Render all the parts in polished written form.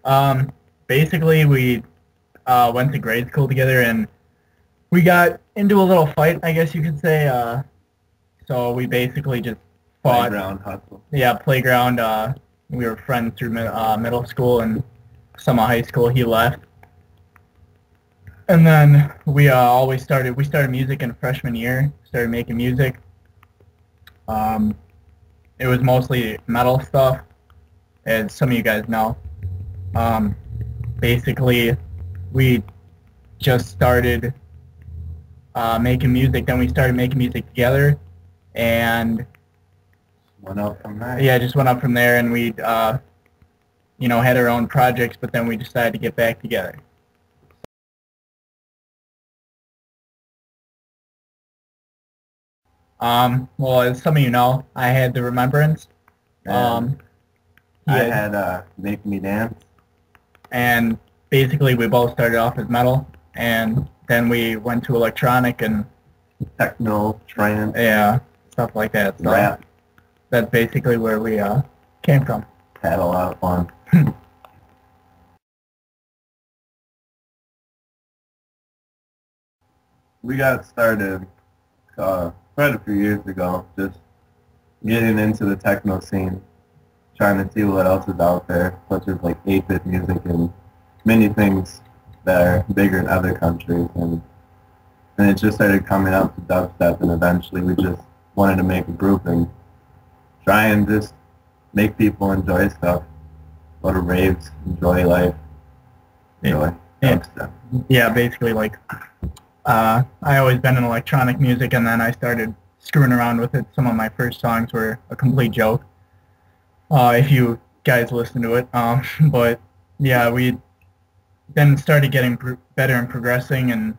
Um, Basically, we went to grade school together, and we got into a little fight, I guess you could say. So we basically just fought. Playground hustle. Yeah, playground. We were friends through middle school and some of high school. He left, and then we always started. We started music in freshman year. Started making music. It was mostly metal stuff, as some of you guys know. Basically, we just started making music. Then we started making music together, and went up from there. Yeah, just went up from there, and we, had our own projects. But then we decided to get back together. Well, as some of you know, I had the Remembrance. I had Make Me Dance. And basically, we both started off as metal, and then we went to electronic and techno, trance. Yeah, stuff like that. So rap. That's basically where we came from. Had a lot of fun. We got started quite a few years ago, just getting into the techno scene, trying to see what else is out there, such as like 8-bit music and many things that are bigger in other countries. And it just started coming up to dubstep, and eventually we just wanted to make a group and try and just make people enjoy stuff, go to raves, enjoy life, enjoy dubstep. Yeah, basically like I always been in electronic music, and then I started screwing around with it. Some of my first songs were a complete joke. If you guys listen to it, but yeah, we then started getting better and progressing, and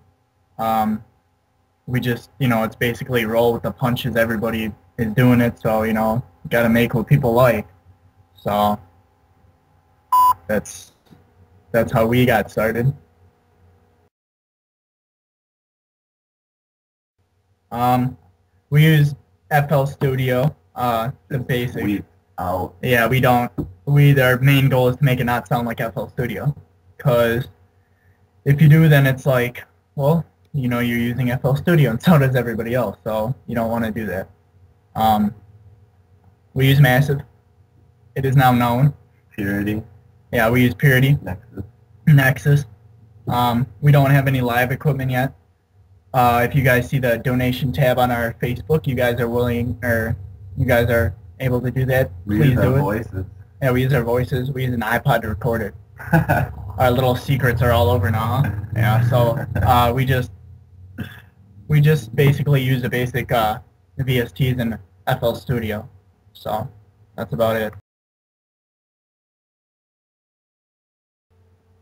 we just, it's basically roll with the punches. Everybody is doing it, so got to make what people like. So that's how we got started. We use FL Studio, the basic. Yeah, our main goal is to make it not sound like FL Studio, because if you do, then it's like, well, you're using FL Studio, and so does everybody else, so you don't want to do that. We use Massive. It is now known. Purity. Yeah, we use Purity. Nexus. We don't have any live equipment yet. If you guys see the donation tab on our Facebook, you guys are able to do that. Please do it. Voices. Yeah, we use our voices. We use an iPod to record it. Our little secrets are all over now. Yeah, so we just basically use the basic VSTs in FL Studio. So that's about it.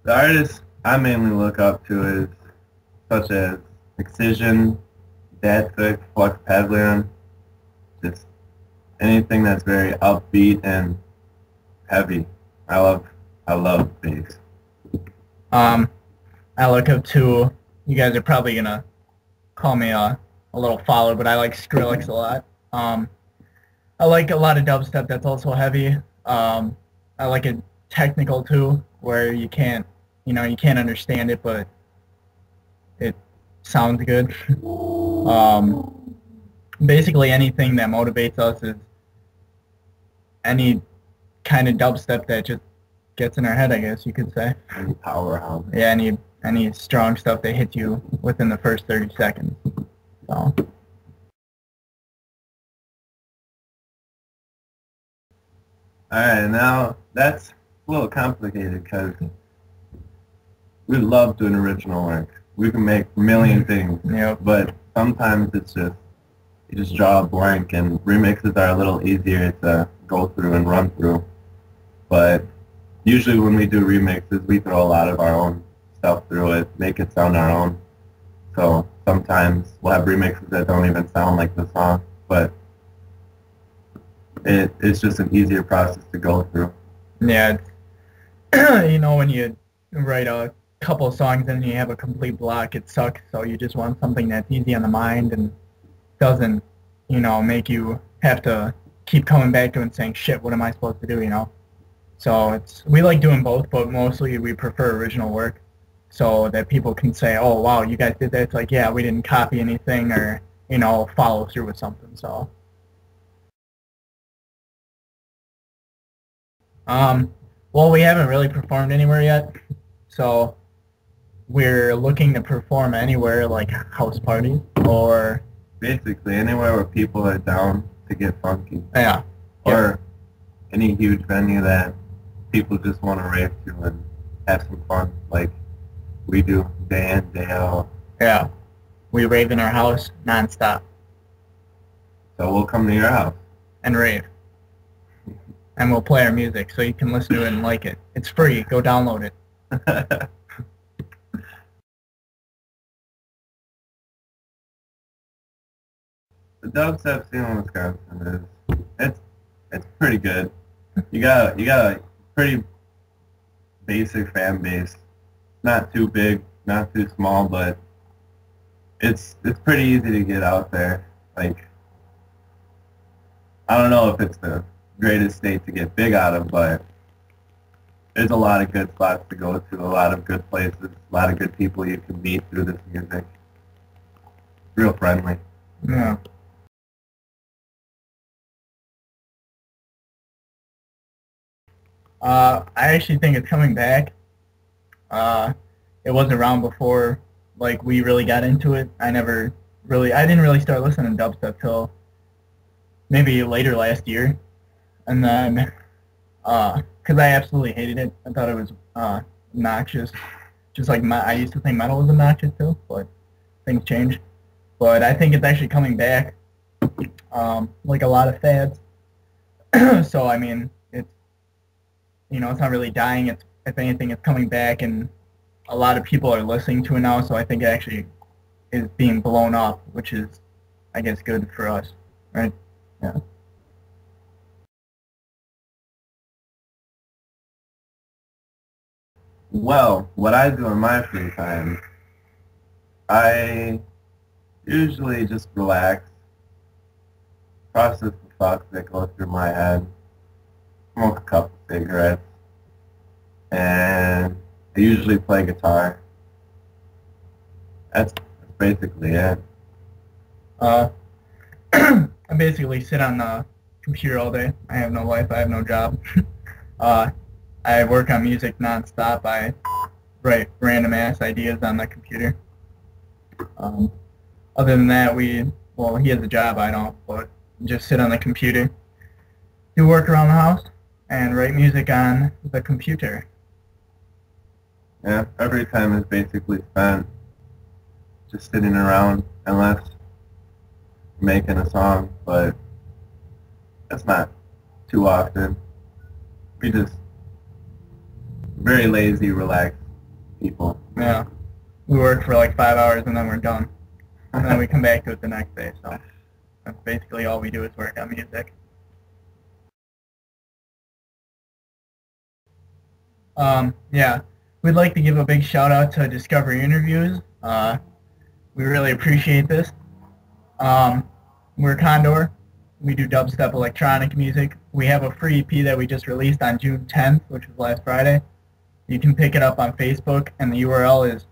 The artists I mainly look up to is such as Excision, Dadsick, Flux Padlian, just anything that's very upbeat and heavy. I love bass. I look up to, you guys are probably gonna call me a little follower, but I like Skrillex a lot. I like a lot of dubstep that's also heavy. I like it technical too, where you can't understand it, but it sounds good. Basically anything that motivates us is any kind of dubstep that just gets in our head, I guess you could say. Any powerhouse. Yeah, any strong stuff that hits you within the first 30 seconds. So. Alright, now that's a little complicated because we love doing original work. We can make a million things, but sometimes it's just, you just draw a blank, and remixes are a little easier to go through and run through. But usually when we do remixes, we throw a lot of our own stuff through it, make it sound our own. So sometimes we'll have remixes that don't even sound like the song, but it's just an easier process to go through. Yeah, when you write a couple of songs and you have a complete block, it sucks. So you just want something that's easy on the mind and doesn't, make you have to keep coming back to it and saying, shit, what am I supposed to do, So we like doing both, but mostly we prefer original work, so that people can say, "Oh, wow, you guys did that." It's like, yeah, we didn't copy anything or follow through with something. So, well, we haven't really performed anywhere yet, so we're looking to perform anywhere, like house parties or basically anywhere where people are down to get funky. Yeah. Or any huge venue that people just want to rave to and have some fun, like we do day in, day out. Yeah. We rave in our house nonstop. So we'll come to your house. And rave. And we'll play our music so you can listen to it and like it. It's free. Go download it. The dubstep scene in Wisconsin it's pretty good. You got a pretty basic fan base. Not too big, not too small, but it's pretty easy to get out there. Like, I don't know if it's the greatest state to get big out of, but there's a lot of good spots to go to, a lot of good places, a lot of good people you can meet through this music. Real friendly. Yeah. I actually think it's coming back. It wasn't around before, like, we really got into it. I didn't really start listening to dubstep till maybe later last year. And then, because I absolutely hated it. I thought it was obnoxious. Just like I used to think metal was obnoxious too, but things changed. But I think it's actually coming back, like a lot of fads. So, I mean, it's not really dying. If anything, it's coming back, and a lot of people are listening to it now. So I think it actually is being blown up, which is, I guess, good for us, right? Yeah. Well, what I do in my free time, I usually just relax, process the thoughts that go through my head, smoke a couple cigarettes, and I usually play guitar. That's basically it. I basically sit on the computer all day. I have no life. I have no job. I work on music nonstop. I write random ass ideas on the computer. Other than that, he has a job. I don't, but just sit on the computer, do work around the house, and write music on the computer. Yeah, every time is basically spent just sitting around, unless making a song, but that's not too often. We just very lazy, relaxed people. Yeah, we work for like 5 hours and then we're done, and then we come back to it the next day. So that's basically all we do is work on music. Yeah, we'd like to give a big shout out to Discovery Interviews. We really appreciate this. We're Condor. We do dubstep electronic music. We have a free EP that we just released on June 10th, which was last Friday. You can pick it up on Facebook, and the URL is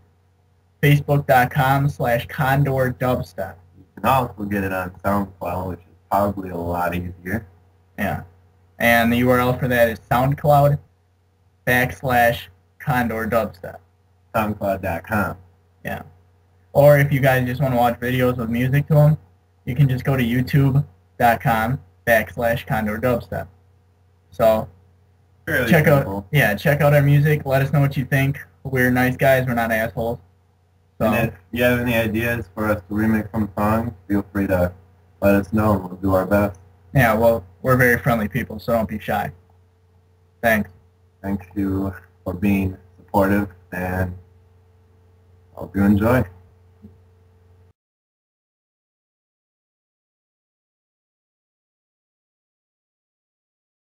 facebook.com/Condor Dubstep. You can also get it on SoundCloud, which is probably a lot easier. Yeah. And the URL for that is SoundCloud/Condor Dubstep. SoundCloud.com. Yeah. Or if you guys just want to watch videos with music to them, you can just go to youtube.com/Condor Dubstep. So check out our music. Let us know what you think. We're nice guys. We're not assholes. So, and if you have any ideas for us to remix some songs, feel free to let us know, and we'll do our best. Yeah, well, we're very friendly people, so don't be shy. Thanks. Thanks you for being supportive, and hope you enjoy.